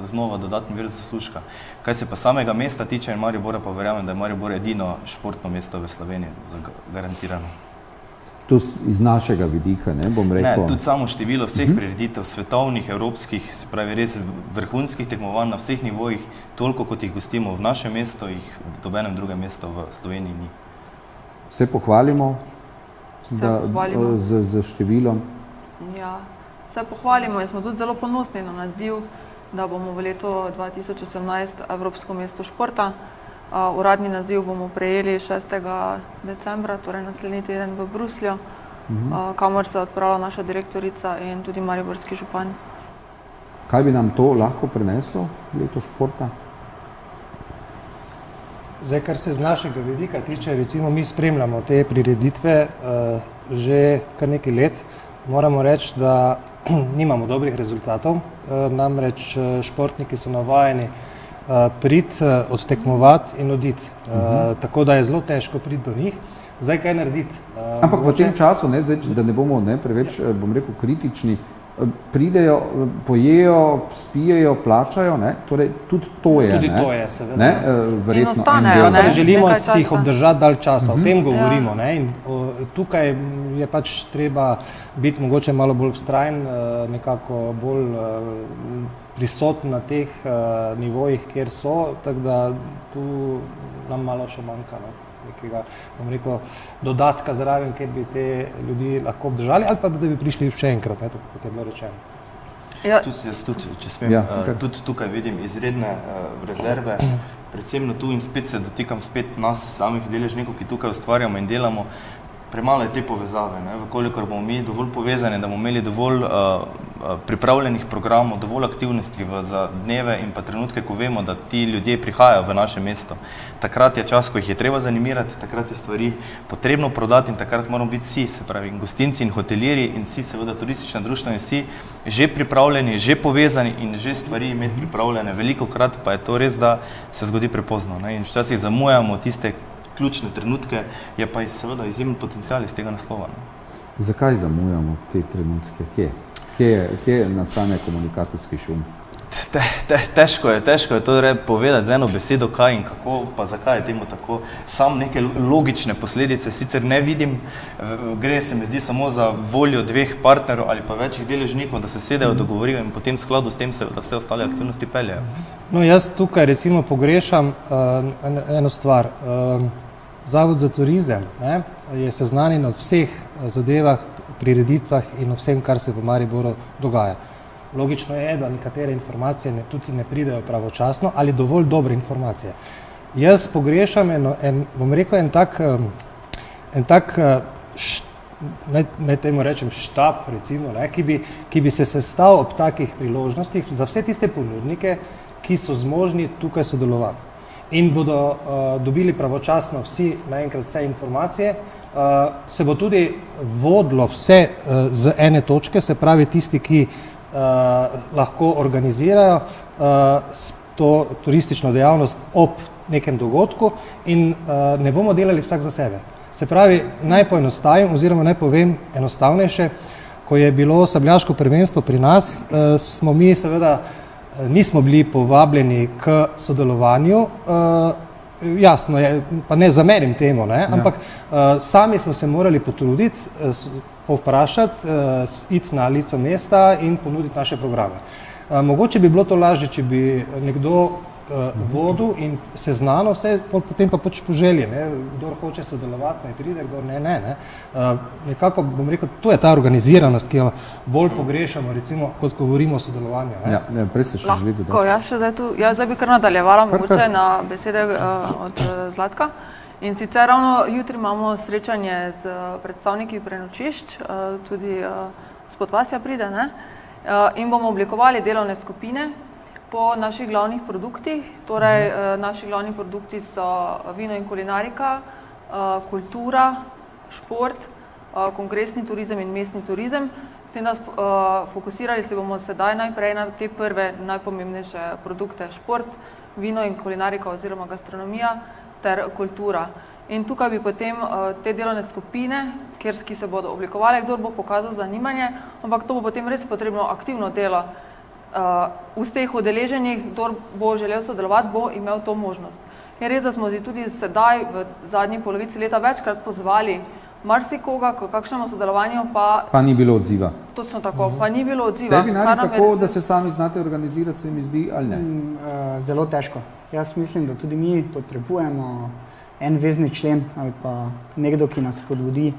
znova dodatni vir zaslužka. Kaj se pa samega mesta tiče in Maribora, pa verjamem, da je Maribor edino športno mesto v Sloveniji, garantirano. To iz našega vidika, ne, bom rekel. Ne, tudi samo število vseh prireditev, svetovnih, evropskih, se pravi res vrhunskih tekmovanj na vseh nivojih, toliko kot jih gostimo v našem mestu, jih v nobenem drugem mestu v Sloveniji ni. Se pohvalimo z številom? Ja, se pohvalimo in smo tudi zelo ponosni na naziv, da bomo v letu 2018 Evropsko mesto športa. Uradni naziv bomo prejeli 6. decembra, torej naslednji teden v Bruslju, kamor se odpravlja naša direktorica in tudi mariborski župan. Kaj bi nam to lahko prineslo, leto športa? Zdaj, kar se z našega vidika tiče, recimo mi spremljamo te prireditve že kar nekaj let. Moramo reči, da nimamo dobrih rezultatov, namreč športniki so navajeni priti, odtekmovati in oditi. Tako da je zelo težko priti do njih. Zdaj, kaj narediti? Ampak v tem času, ne, zdaj, da ne bomo preveč, bom rekel, kritični, pridejo, pojejo, spijejo, plačajo, ne, torej tudi to je, tudi ne, to je, seveda. Ne, verjetno. In ostanejo, ne, želimo nekaj si jih časa. obdržati dalj časa, o tem govorimo, ne, in tukaj je pač treba biti mogoče malo bolj vztrajen, nekako bolj prisoten na teh nivojih, kjer so, tako da tu nam malo še manjka, no, nekega, bom rekel, dodatka zraven, kjer bi te ljudi lahko obdržali, ali pa da bi prišli še enkrat, ne, tako kot je bilo rečeno. Ja. Jaz tudi, če smem, tudi tukaj vidim izredne rezerve, predvsem tu in spet se dotikam spet nas samih deležnikov, ki tukaj ustvarjamo in delamo. Premalo je te povezave, ne? Vkolikor bomo mi dovolj povezani, da bomo imeli dovolj pripravljenih programov, dovolj aktivnosti za dneve in pa trenutke, ko vemo, da ti ljudje prihajajo v naše mesto. Takrat je čas, ko jih je treba zanimirati, takrat je stvari potrebno prodati in takrat moramo biti vsi, se pravi gostinci in hotelirji in vsi seveda turistična društva in vsi že pripravljeni, že povezani in že stvari imeti pripravljene. Velikokrat pa je to res, da se zgodi prepozno, ne? In včasih zamujamo tiste ključne trenutke, je pa seveda izjemen potencial iz tega naslova. Ne? Zakaj zamujamo te trenutke? Kje nastane komunikacijski šum? Težko je to povedati z eno besedo, kaj in kako, pa zakaj je temu tako. Sam neke logične posledice sicer ne vidim, gre se mi zdi samo za voljo dveh partnerov ali pa večjih deležnikov, da se sedejo, dogovorijo in potem v skladu s tem se da vse ostale aktivnosti peljejo. No, jaz tukaj recimo pogrešam eno stvar. Zavod za turizem, ne, je seznanjen o vseh zadevah, prireditvah in o vsem, kar se v Mariboru dogaja. Logično je, da nekatere informacije tudi ne pridejo pravočasno ali dovolj dobre informacije. Jaz pogrešam bom rekel, en tak naj temu rečem štab, recimo, ne, ki bi se sestal ob takih priložnostih za vse tiste ponudnike, ki so zmožni tukaj sodelovati. In bodo dobili pravočasno vsi naenkrat vse informacije, se bo tudi vodilo vse z ene točke, se pravi tisti, ki lahko organizirajo to turistično dejavnost ob nekem dogodku in ne bomo delali vsak za sebe. Se pravi, naj poenostavim oziroma naj povem enostavnejše, ko je bilo sabljaško prvenstvo pri nas, smo mi seveda nismo bili povabljeni k sodelovanju, jasno je, pa ne zamerim temu, ne, ampak sami smo se morali potruditi, povprašati, iti na lico mesta in ponuditi naše programe. Mogoče bi bilo to lažje, če bi nekdo vodil in seznano vse, potem pa pač po želji, ne? Kdor hoče sodelovati, naj pride, kdor ne. Nekako bom rekel, to je ta organiziranost, ki jo bolj pogrešamo, recimo, kot govorimo o sodelovanju. Ne? Ja, prej ste še želeli dodati. Jaz zdaj bi kar nadaljevala mogoče na besede od Zlatka. In sicer ravno jutri imamo srečanje z predstavniki prenočišč, tudi gospod Vasja pride, ne? In bomo oblikovali delovne skupine po naših glavnih produktih. Torej, naši glavni produkti so vino in kulinarika, kultura, šport, kongresni turizem in mestni turizem. S tem, da fokusirali se bomo sedaj najprej na te prve najpomembnejše produkte, šport, vino in kulinarika oziroma gastronomija ter kultura. In tukaj bi potem te delovne skupine, ki se bodo oblikovali, kdor bo pokazal zanimanje, ampak to bo potem res potrebno aktivno delo. Vseh udeleženih, kdor bo želel sodelovati, bo imel to možnost. In res, da smo tudi sedaj v zadnji polovici leta večkrat pozvali marsikoga k kakšnemu sodelovanju, pa ni bilo odziva. Točno tako, pa ni bilo odziva. Ste vinarji tako, da se sami znate organizirati, se mi zdi, ali ne? Zelo težko. Jaz mislim, da tudi mi potrebujemo en vezni člen ali pa nekdo, ki nas spodbudi.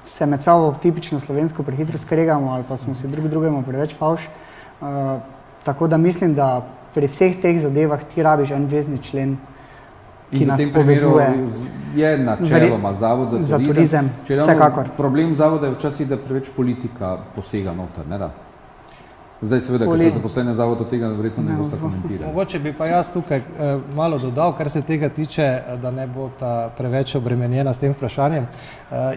Se med sabo tipično slovensko prehitro skregamo ali pa smo si drugemu preveč favš. Tako da mislim, da pri vseh teh zadevah ti rabiš en vezni člen, ki nas povezuje. In v tem primeru je načeloma Zavod za turizem. Vsekakor. Problem zavoda je včasih, da preveč politika posega noter, ne da? Zdaj seveda, ker se zaposlene zavod od tega verjetno ne boste komentirali. Mogoče bi pa jaz tukaj malo dodal, kar se tega tiče, da ne bo ta preveč obremenjena s tem vprašanjem.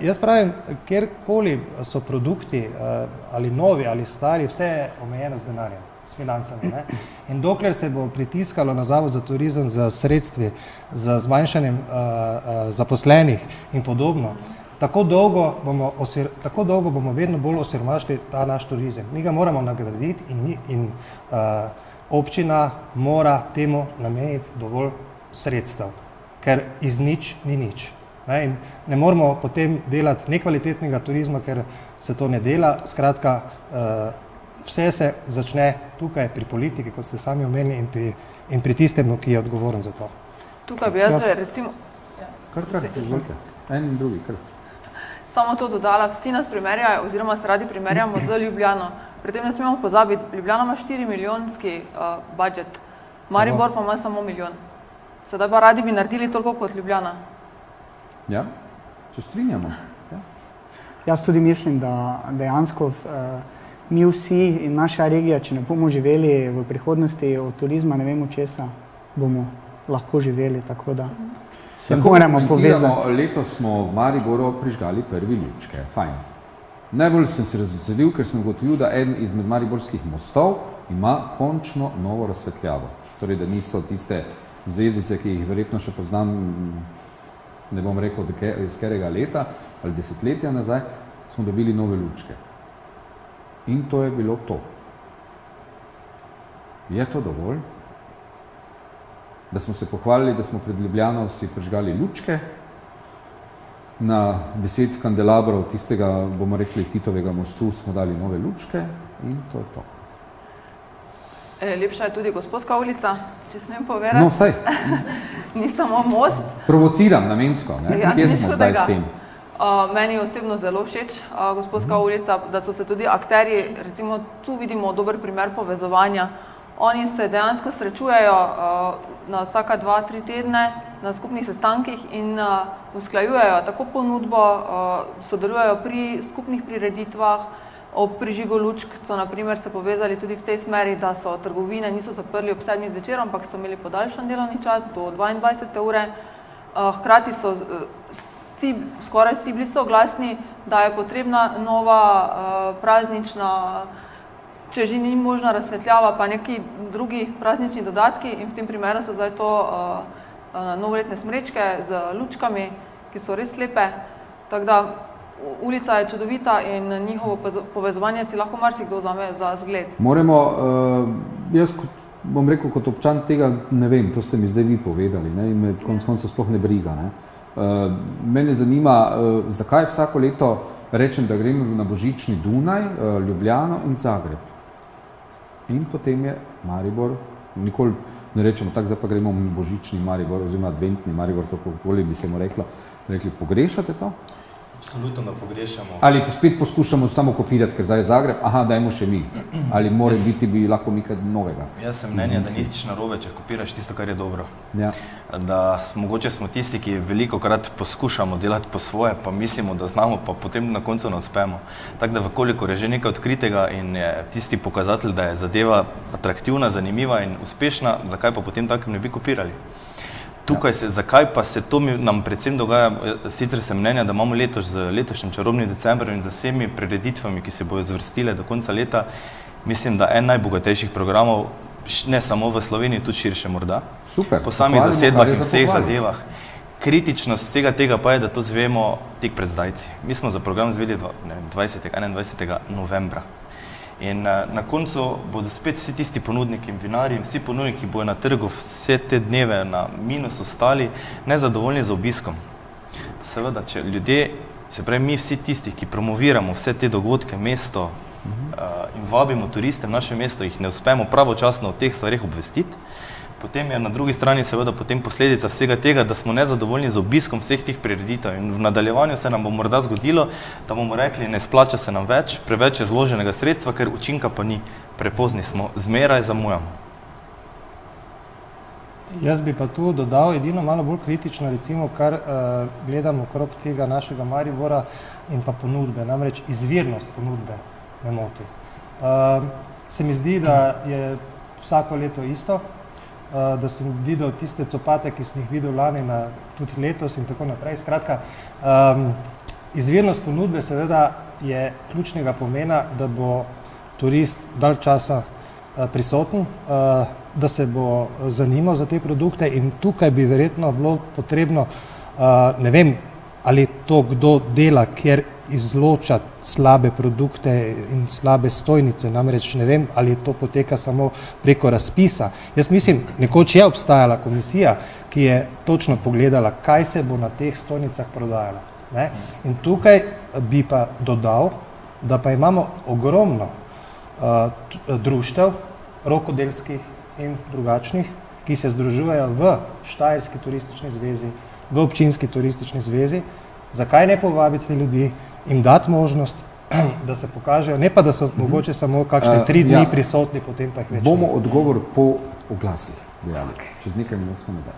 Jaz pravim, kjerkoli so produkti, ali novi ali stari, vse je omejeno z denarjem, s financami. Ne? In dokler se bo pritiskalo na Zavod za turizem z sredstvi, z zmanjšanjem zaposlenih in podobno, tako dolgo bomo vedno bolj osiromašili ta naš turizem. Mi ga moramo nagraditi in občina mora temu nameniti dovolj sredstev, ker iz nič ni nič. In ne moramo potem delati nekvalitetnega turizma, ker se to ne dela. Skratka, vse se začne tukaj pri politiki, kot ste sami omenili, in pri tistemu, ki je odgovoren za to. Tukaj bi jaz recimo... En in drugi, kar. Samo to dodala, vsi nas primerjajo, oziroma se radi primerjamo z Ljubljano. Pri tem ne smemo pozabiti, Ljubljana ima 4 milijonski budžet, Maribor pa ima samo 1 milijon. Sedaj pa radi bi naredili toliko kot Ljubljana. Ja, se strinjamo. Jaz tudi mislim, da dejansko mi vsi in naša regija, če ne bomo živeli v prihodnosti od turizma, ne vemo česa, bomo lahko živeli, tako da se moramo povezati. Letos smo v Mariboru prižgali prvi lučke, fajn. Najbolj sem se razveselil, ker sem ugotovil, da eden izmed mariborskih mostov ima končno novo razsvetljavo. Torej, da niso tiste zvezdice, ki jih verjetno še poznam, ne bom rekel iz katerega leta ali desetletja nazaj, smo dobili nove lučke. In to je bilo to. Je to dovolj? Da smo se pohvalili, da smo pred Ljubljano si prižgali lučke, na 10 kandelabrov tistega, bomo rekli, Titovega mostu smo dali nove lučke in to je to. Lepša je tudi Gosposka ulica, če smem povedati. No, saj. Ni samo most. Provociram namensko, ne? Ja, kje smo zdaj s tem? Meni je osebno zelo všeč Gosposka ulica, da so se tudi akterji, recimo tu vidimo dober primer povezovanja. Oni se dejansko srečujejo na vsaka 2-3 tedne na skupnih sestankih in usklajujejo tako ponudbo, sodelujejo pri skupnih prireditvah. Ob prižigu lučk so na primer se povezali tudi v tej smeri, da so trgovine niso zaprli ob 7 zvečer, ampak so imeli podaljšan delovni čas do 22. ure. Hkrati so skoraj vsi bili soglasni, da je potrebna nova praznična, če že ni možna razsvetljava, pa neki drugi praznični dodatki in v tem primeru so zdaj to novoletne smrečke z lučkami, ki so res lepe. Tako da ulica je čudovita in njihovo povezovanje si lahko marsikdo vzame za zgled. Moramo, jaz bom rekel kot občan tega ne vem, to ste mi zdaj vi povedali, ne, in me konec koncev sploh ne briga. Ne. Mene zanima, zakaj vsako leto rečem, da grem na božični Dunaj, Ljubljano in Zagreb. In potem je Maribor, nikoli ne rečemo, tako zdaj pa gremo v božični Maribor oziroma adventni Maribor, kakokoli bi se mu rekli, pogrešate to? Absolutno, da pogrešamo. Ali spet poskušamo samo kopirati, ker zdaj je Zagreb, dajmo še mi. Ali mora biti, bi lahko mi kaj novega? Jaz sem mnenja, da nič narobe, če kopiraš tisto, kar je dobro. Ja. Da mogoče smo tisti, ki velikokrat poskušamo delati po svoje, pa mislimo, da znamo, pa potem na koncu ne uspemo. Tako da vkolikor je že nekaj odkritega in je tisti pokazatelj, da je zadeva atraktivna, zanimiva in uspešna, zakaj pa potem takem ne bi kopirali? Tukaj zakaj pa se to nam predvsem dogaja, sicer sem mnenja, da imamo letos z letošnjim čarobnim decembrom in z vsemi prireditvami, ki se bojo zvrstile do konca leta, mislim, da en najbogatejših programov, ne samo v Sloveniji, tudi širše morda. Super. Po samih zasedbah in vseh zadevah. Kritičnost vsega tega pa je, da to zvemo tik pred zdajci. Mi smo za program zvedeli 21. novembra. In na koncu bodo spet vsi tisti ponudniki in vinarji, vsi ponudniki bojo na trgu vse te dneve na minus ostali nezadovoljni z obiskom. Seveda, če ljudje, se pravi mi vsi tisti, ki promoviramo vse te dogodke, mesto in vabimo turiste v naše mesto, jih ne uspemo pravočasno o teh stvarih obvestiti, potem je na drugi strani seveda potem posledica vsega tega, da smo nezadovoljni z obiskom vseh teh prireditev in v nadaljevanju se nam bo morda zgodilo, da bomo rekli, ne splača se nam več, preveč je zloženega sredstva, ker učinka pa ni, prepozni smo, zmeraj zamujamo. Jaz bi pa tu dodal edino malo bolj kritično, recimo, kar gledamo okrog tega našega Maribora in pa ponudbe, namreč izvirnost ponudbe me moti. Se mi zdi, da je vsako leto isto, da sem videl tiste copate, ki sem jih videl lani, tudi letos in tako naprej. Skratka, izvirnost ponudbe seveda je ključnega pomena, da bo turist dalj časa prisoten, da se bo zanimal za te produkte in tukaj bi verjetno bilo potrebno, ne vem, ali to kdo dela, kjer izloča slabe produkte in slabe stojnice, namreč ne vem, ali to poteka samo preko razpisa. Jaz mislim, nekoč je obstajala komisija, ki je točno pogledala, kaj se bo na teh stojnicah prodajalo. Ne? In tukaj bi pa dodal, da pa imamo ogromno društev, rokodelskih in drugačnih, ki se združujejo v Štajerski turistični zvezi, v občinski turistični zvezi. Zakaj ne povabiti ljudi, jim dati možnost, da se pokažejo, ne pa da so mogoče samo kakšne 3 dni prisotni, potem pa jih več. Bomo odgovor po oglasih dejali. Čez nekaj minut smo nazaj.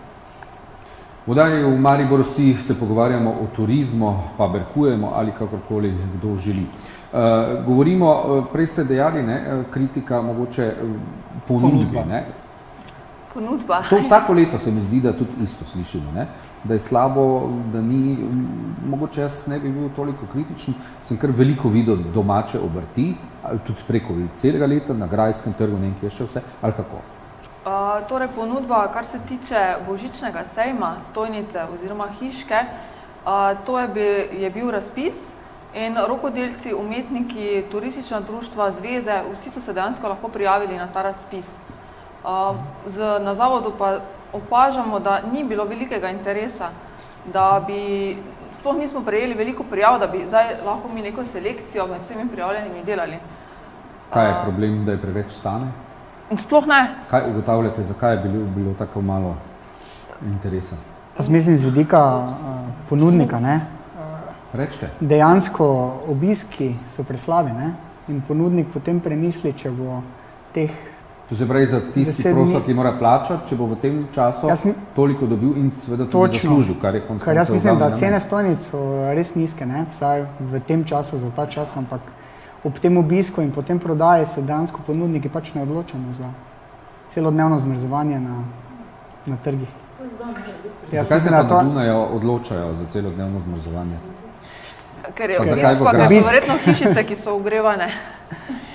V oddaji v Mariboru si se pogovarjamo o turizmu, pa berkujemo ali kakorkoli kdo želi. Govorimo, prej ste dejali, kritika mogoče ponudbi. Ponudba. To vsako leto se mi zdi, da tudi isto slišimo, da je slabo, da ni, mogoče jaz ne bi bil toliko kritičen, sem kar veliko videl domače obrti, tudi preko celega leta, na Grajskem trgu, ne vem, kje še vse, ali kako? Torej ponudba, kar se tiče božičnega sejma, stojnice oziroma hiške, to je bil razpis in rokodelci, umetniki, turistična društva, zveze, vsi so se dejansko lahko prijavili na ta razpis. Na zavodu pa opažamo, da ni bilo velikega interesa, da bi, sploh nismo prejeli veliko prijav, da bi zdaj lahko mi neko selekcijo med vsemi prijavljenimi delali. Kaj je problem, da je preveč stane? Sploh ne. Kaj ugotavljate, zakaj je bilo tako malo interesa? Jaz mislim z vidika ponudnika, Rečte. Dejansko obiski so preslabi, in ponudnik potem premisli, če bo teh To se pravi za tisti prostor, ki mora plačati, če bo v tem času toliko dobil in seveda tudi zaslužil, kar je konec koncev. Jaz mislim, da cene stojnic so res nizke, vsaj v tem času, za ta čas, ampak ob tem obisku in potem prodaji se dejansko ponudniki pač ne odločamo za celodnevno zmrzovanje na trgih. Zakaj se pa na Dunaju odločajo za celodnevno zmrzovanje? Ker je obisk, pa ker so verjetno hišice, ki so ogrevane.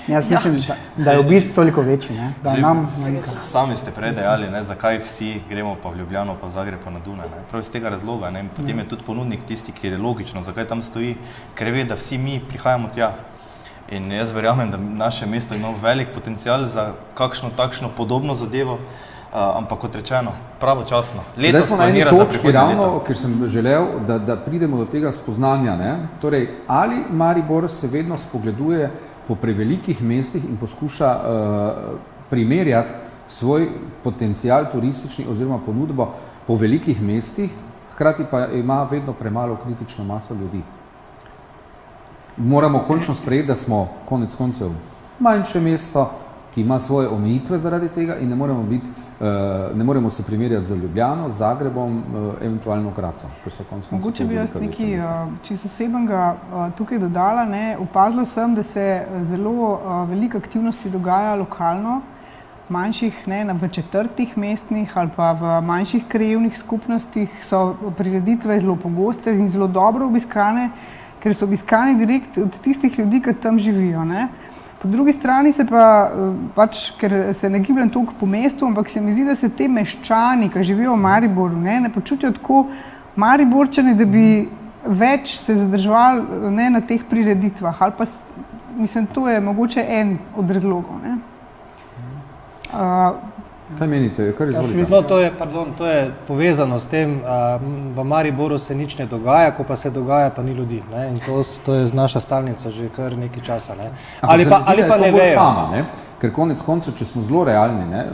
Jaz mislim, da je obisk toliko večji, da nam manjka. Sami ste prej dejali, zakaj vsi gremo pa v Ljubljano, pa v Zagreb, pa na Dunaj. Prav iz tega razloga. Potem je tudi ponudnik tisti, ki je logično, zakaj tam stoji, ker ve, da vsi mi prihajamo tja. In jaz verjamem, da naše mesto ima velik potencial za kakšno takšno podobno zadevo, ampak kot rečeno, pravočasno. Zdaj smo na eni točki ravno, ker sem želel, da pridemo do tega spoznanja. Torej, ali Maribor se vedno spogleduje po prevelikih mestih in poskuša primerjati svoj potencial turistični oziroma ponudbo po velikih mestih, hkrati pa ima vedno premalo kritično maso ljudi. Moramo končno sprejeti, da smo konec koncev manjše mesto, ki ima svoje omejitve zaradi tega in ne moremo se primerjati z Ljubljano, z Zagrebom, eventualno Grazom. Mogoče bi jaz nekaj čisto osebnega tukaj dodala. Opazila sem, da se zelo veliko aktivnosti dogaja lokalno, manjših, v četrtih mestnih ali pa v manjših krajevnih skupnostih so prireditve zelo pogoste in zelo dobro obiskane, ker so obiskani direkt od tistih ljudi, ki tam živijo. Po drugi strani se pa, ker se ne gibljam toliko po mestu, ampak se mi zdi, da se te meščani, ki živijo v Mariboru, ne počutijo tako Mariborčani, da bi več se zadrževali na teh prireditvah. Ali pa, mislim, to je mogoče en od razlogov. Kaj menite? To je povezano s tem, v Mariboru se nič ne dogaja, ko pa se dogaja, pa ni ljudi. In to je naša stalnica že kar nekaj časa. Ali pa ne vejo. Fama, ker konec koncev, če smo zelo realni,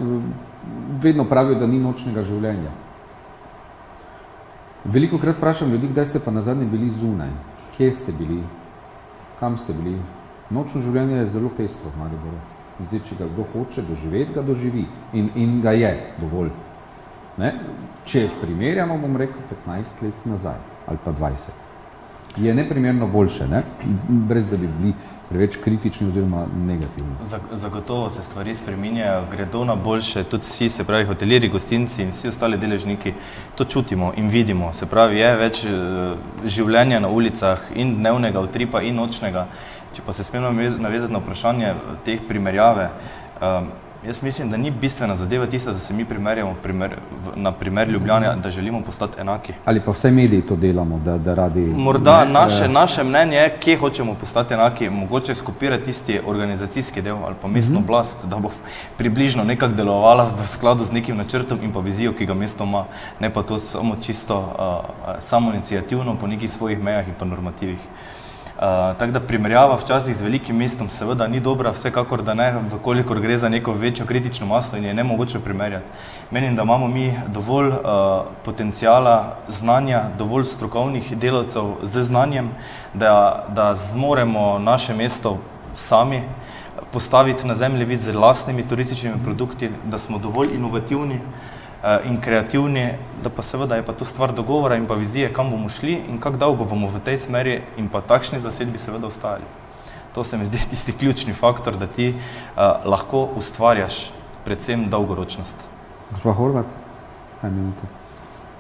vedno pravijo, da ni nočnega življenja. Velikokrat vprašam ljudi, kdaj ste pa nazadnje bili zunaj? Kje ste bili? Kam ste bili? Nočno življenje je zelo pestro v Mariboru. Zdaj, če ga kdo hoče doživeti, ga doživi in ga je dovolj. Če primerjamo, bom rekel, 15 let nazaj ali pa 20, je neprimerno boljše, brez da bi bili preveč kritični oziroma negativni. Zagotovo se stvari spreminjajo, gredo na boljše, tudi vsi, se pravi hotelirji, gostinci in vsi ostali deležniki to čutimo in vidimo. Se pravi, je več življenja na ulicah in dnevnega utripa in nočnega. Če pa se smem navezati na vprašanje teh primerjave, jaz mislim, da ni bistvena zadeva tista, da se mi primerjamo na primer Ljubljane, da želimo postati enaki. Ali pa vsaj mediji to delamo, da radi... Morda naše mnenje je, kje hočemo postati enaki, mogoče skopirati tisti organizacijski del ali pa mestno oblast, da bo približno nekako delovala v skladu z nekim načrtom in pa vizijo, ki ga mesto ima, ne pa to samo čisto samoiniciativno po nekih svojih mejah in pa normativih. Tako da primerjava včasih z velikim mestom seveda ni dobra, vsekakor da ne, vkolikor gre za neko večjo kritično maso in je nemogoče primerjati. Menim, da imamo mi dovolj potencijala, znanja, dovolj strokovnih delavcev z znanjem, da zmoremo naše mesto sami postaviti na zemljevid z lastnimi turističnimi produkti, da smo dovolj inovativni in kreativni, da pa seveda je pa to stvar dogovora in pa vizije, kam bomo šli in kako dolgo bomo v tej smeri in pa takšni zasedbi seveda ostali. To se mi zdi tisti ključni faktor, da ti lahko ustvarjaš predvsem dolgoročnost. Gospa Horvat, kaj menite?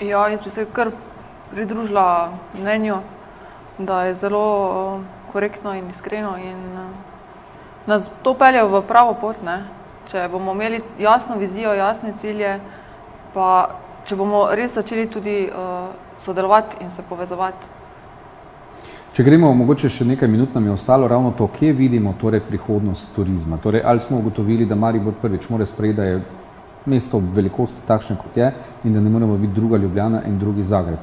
Ja, jaz bi se kar pridružila mnenju, da je zelo korektno in iskreno in nas to pelje v pravo pot, Če bomo imeli jasno vizijo, jasne cilje, pa če bomo res začeli tudi sodelovati in se povezovati. Če gremo, mogoče še nekaj minut nam je ostalo ravno to, kje vidimo torej prihodnost turizma. Torej, ali smo ugotovili, da Maribor prvič mora sprejeti, da je mesto velikosti takšne, kot je in da ne moremo biti druga Ljubljana in drugi Zagreb.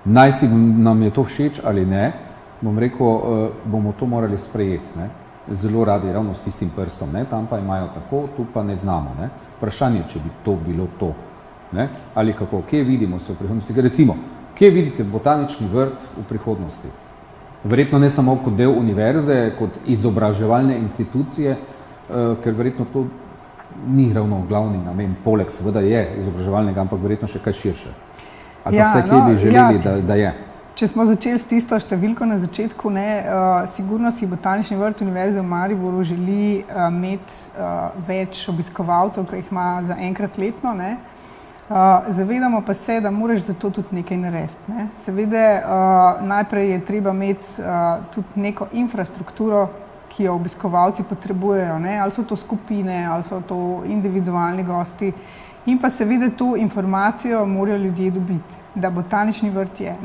Naj si nam je to všeč ali ne, bom rekel, bomo to morali sprejeti. Zelo radi ravno s tistim prstom, tam pa imajo tako, tu pa ne znamo. Vprašanje, če bi to bilo to. Ali kako, kje vidimo se v prihodnosti? Recimo, kje vidite botanični vrt v prihodnosti? Verjetno ne samo kot del univerze, kot izobraževalne institucije, ker verjetno to ni ravno glavni namen, poleg seveda je izobraževalnega, ampak verjetno še kaj širše. Ali pa vse, kje bi želeli, da je? Če smo začeli s tisto številko na začetku, sigurno si Botanični vrt Univerze v Mariboru želi imeti več obiskovalcev, ki jih ima za enkrat letno. Zavedamo pa se, da moraš za to tudi nekaj narediti. Seveda, najprej je treba imeti tudi neko infrastrukturo, ki jo obiskovalci potrebujejo. Ali so to skupine, ali so to individualni gosti. In pa seveda to informacijo morajo ljudje dobiti, da Botanični vrt je.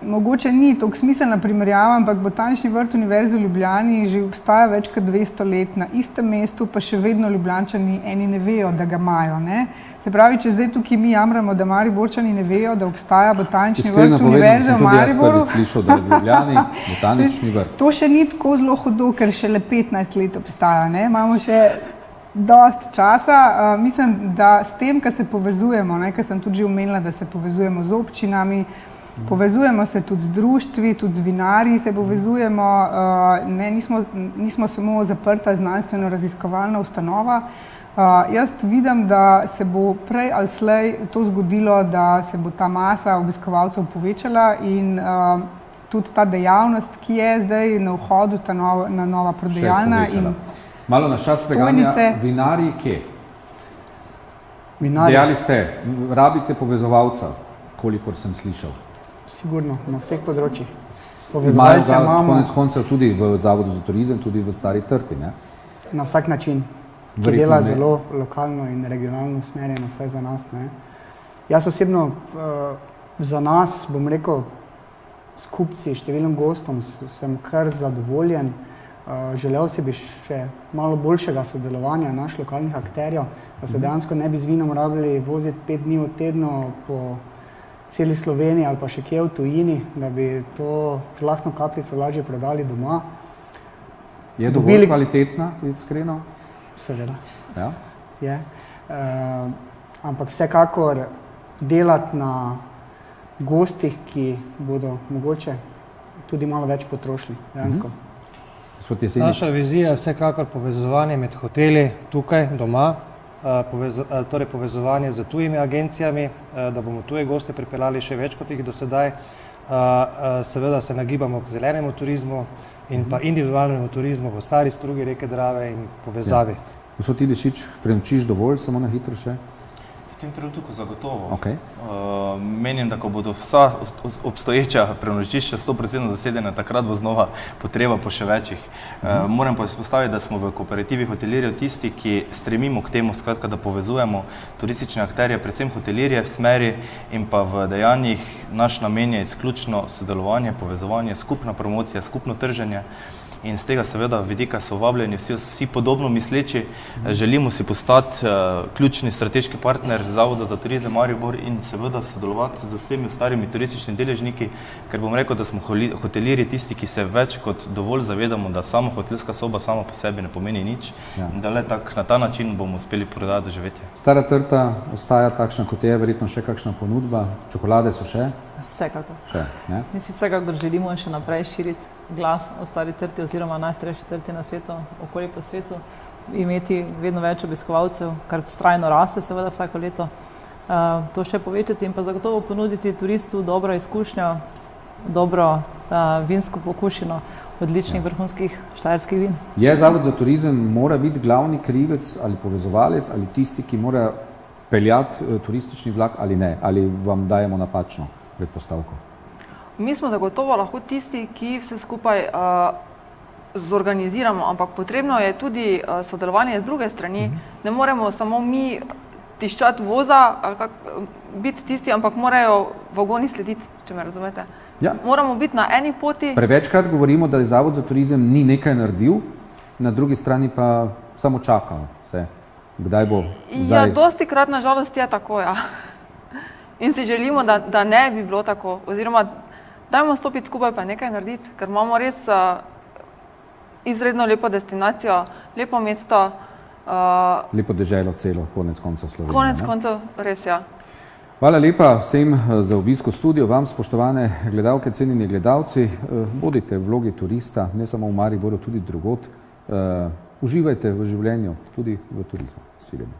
Mogoče ni toliko smiselna primerjava, ampak Botanični vrt Univerze v Ljubljani že obstaja več kot 200 let na istem mestu, pa še vedno Ljubljančani eni ne vejo, da ga imajo. Se pravi, če zdaj tukaj mi jamramo, da Mariborčani ne vejo, da obstaja Botanični vrt Univerze v Mariboru. Iskreno povedano, sem tudi jaz prvič slišal, da je v Ljubljani Botanični vrt. To še ni tako zelo hudo, ker šele 15 let obstaja. Imamo še Dost časa. Mislim, da s tem, kar se povezujemo, ker sem tudi že omenila, da se povezujemo z občinami, povezujemo se tudi z društvi, tudi z vinarji se povezujemo, nismo samo zaprta znanstveno-raziskovalna ustanova. Jaz vidim, da se bo prej ali slej to zgodilo, da se bo ta masa obiskovalcev povečala in tudi ta dejavnost, ki je zdaj na vhodu, ta nova prodajalna. Malo na čas preganja, vinarji kje? Dejali ste, rabite povezovalca, kolikor sem slišal. Sigurno, na vseh področjih. Imajo ga konec koncev tudi v Zavodu za turizem, tudi v Stari Trti, ne? Na vsak način, ki dela zelo lokalno in regionalno usmerjeno, vsaj za nas, ne. Jaz osebno za nas, bom rekel, s kupci, številnim gostom sem kar zadovoljen. Želel si bi še malo boljšega sodelovanja naših lokalnih akterjev, da se dejansko ne bi z vinom rabili voziti 5 dni v tednu po celi Sloveniji ali pa še kje v tujini, da bi to žlahtno kapljico lažje prodali doma. Je dovolj kvalitetna, iskreno? Seveda. Ja? Je. Ampak vsekakor delati na gostih, ki bodo mogoče tudi malo več potrošili, dejansko. Naša vizija je vsekakor povezovanje med hoteli tukaj doma, torej povezovanje z tujimi agencijami, da bomo tuje goste pripeljali še več kot jih do sedaj. Seveda se nagibamo k zelenemu turizmu in pa individualnemu turizmu v stari strugi reke Drave in povezavi. Gospod Ilešič, prenočiš dovolj, samo na hitro še? V tem trenutku zagotovo. Okay. Menim, da ko bodo vsa obstoječa prenočišča 100% zasedena, takrat bo znova potreba po še večjih. Moram pa izpostaviti, da smo v kooperativi hotelirjev tisti, ki stremimo k temu, skratka, da povezujemo turistične akterje, predvsem hotelirje v smeri in pa v dejanjih. Naš namen je izključno sodelovanje, povezovanje, skupna promocija, skupno trženje. In z tega seveda vidika so vabljeni vsi podobno misleči. Želimo si postati ključni strateški partner Zavoda za turizem Maribor in seveda sodelovati z vsemi starimi turističnimi deležniki, ker bom rekel, da smo hotelirji tisti, ki se več kot dovolj zavedamo, da samo hotelska soba sama po sebi ne pomeni nič in da le na ta način bomo uspeli prodati doživetje. Stara Trta ostaja takšna, kot je, verjetno še kakšna ponudba, čokolade so še? Vsekakor. Mislim, vsekakor želimo še naprej širiti glas o Stari Trti oziroma najstarejši trti na svetu, okoli po svetu, imeti vedno več obiskovalcev, kar vztrajno raste seveda vsako leto. To še povečati in pa zagotovo ponuditi turistu dobro izkušnjo, dobro vinsko pokušino odličnih vrhunskih štajerskih vin. Je Zavod za turizem mora biti glavni krivec ali povezovalec ali tisti, ki mora peljati turistični vlak ali ne? Ali vam dajemo napačno predpostavko? Mi smo zagotovo lahko tisti, ki vse skupaj zorganiziramo, ampak potrebno je tudi sodelovanje z druge strani. Ne moremo samo mi tiščati voza, biti tisti, ampak morajo vagoni slediti, če me razumete. Ja. Moramo biti na eni poti. Prevečkrat govorimo, da je Zavod za turizem ni nekaj naredil, na drugi strani pa samo čakamo se, kdaj bo zdaj. Ja, dostikrat na žalost je tako, ja. In si želimo, da ne bi bilo tako, oziroma dajmo stopiti skupaj pa nekaj narediti, ker imamo res izredno lepo destinacijo, lepo mesto. Lepo deželo celo, konec koncev Slovenije. Konec koncev, res, ja. Hvala lepa vsem za obisk v studio, vam spoštovane gledalke, cenjeni gledalci, bodite v vlogi turista, ne samo v Mariboru, tudi drugod. Uživajte v življenju, tudi v turizmu. Svidimo.